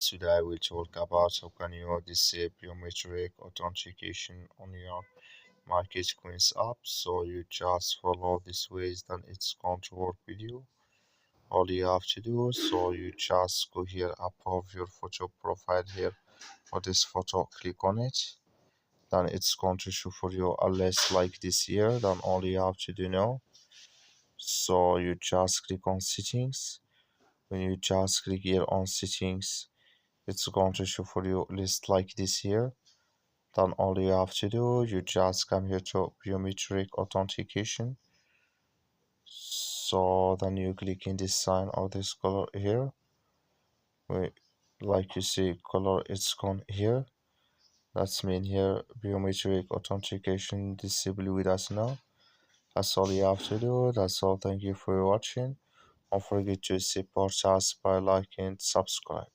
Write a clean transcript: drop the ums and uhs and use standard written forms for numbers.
Today I will talk about how can you disable biometric authentication on your MarketCoins app. So you just follow these ways, then it's going to work with you. All you have to do, so you just go here above your photo profile here for this photo, click on it. Then it's going to show for you a list like this here. Then all you have to do now, so you just click on settings. When you just click here on settings, it's going to show for you list like this here. Then all you have to do, you just come here to biometric authentication. So then you click in this sign or this color here. Wait, like you see color, it's gone here. That's mean here biometric authentication disabled with us now. That's all you have to do. That's all. Thank you for watching. Don't forget to support us by liking and subscribe.